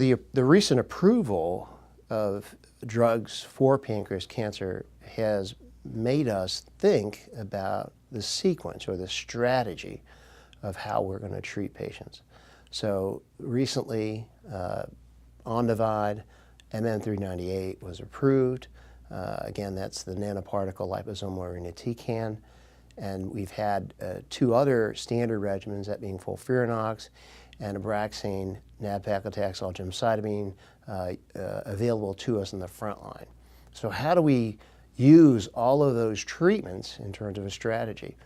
The recent approval of drugs for pancreas cancer has made us think about the sequence or the strategy of how we're going to treat patients. So recently, Onivide MM398 was approved. Again, that's the nanoparticle liposomal irinotecan. And we've had two other standard regimens, that being FOLFIRINOX and Abraxane, nab-paclitaxel, gemcitabine, available to us in the front line. So how do we use all of those treatments in terms of a strategy?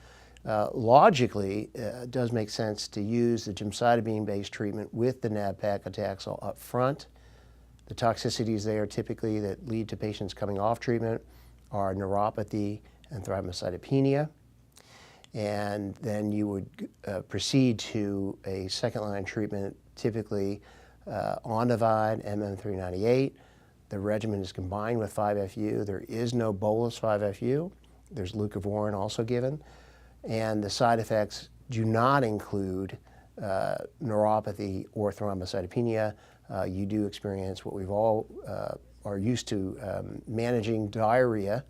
Logically, it does make sense to use the gemcitabine-based treatment with the nab-paclitaxel up front. The toxicities there typically that lead to patients coming off treatment are neuropathy and thrombocytopenia. And then you would proceed to a second-line treatment, typically Onivide, MM398. The regimen is combined with 5-FU. There is no bolus 5-FU. There's leucovorin also given. And the side effects do not include neuropathy or thrombocytopenia. You do experience what we've all are used to managing, diarrhea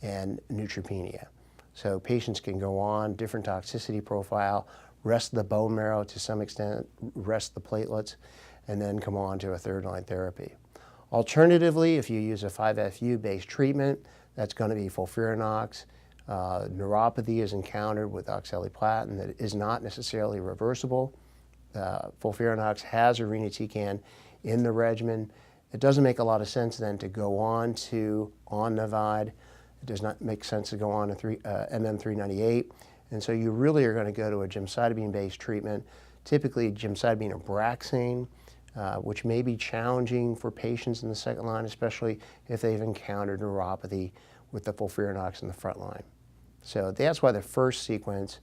and neutropenia. So patients can go on different toxicity profile, rest the bone marrow to some extent, rest the platelets, and then come on to a third-line therapy. Alternatively, if you use a 5-FU based treatment, that's going to be FOLFIRINOX. Neuropathy is encountered with oxaliplatin that is not necessarily reversible. FOLFIRINOX has irinotecan in the regimen. It doesn't make a lot of sense then to go on to Onivide. It does not make sense to go on to MM398. And so you really are going to go to a gemcitabine-based treatment, typically gemcitabine Abraxane, which may be challenging for patients in the second line, especially if they've encountered neuropathy with the FOLFIRINOX in the front line. So that's why the first sequence,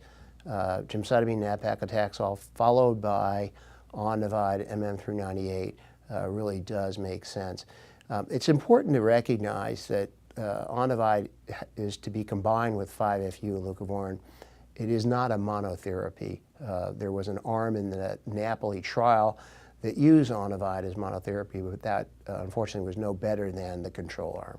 gemcitabine nab-paclitaxel followed by Onivide MM398, really does make sense. It's important to recognize that Onivide is to be combined with 5-FU leucovorin. It is not a monotherapy. There was an arm in the Napoli trial that used Onivide as monotherapy, but that unfortunately was no better than the control arm.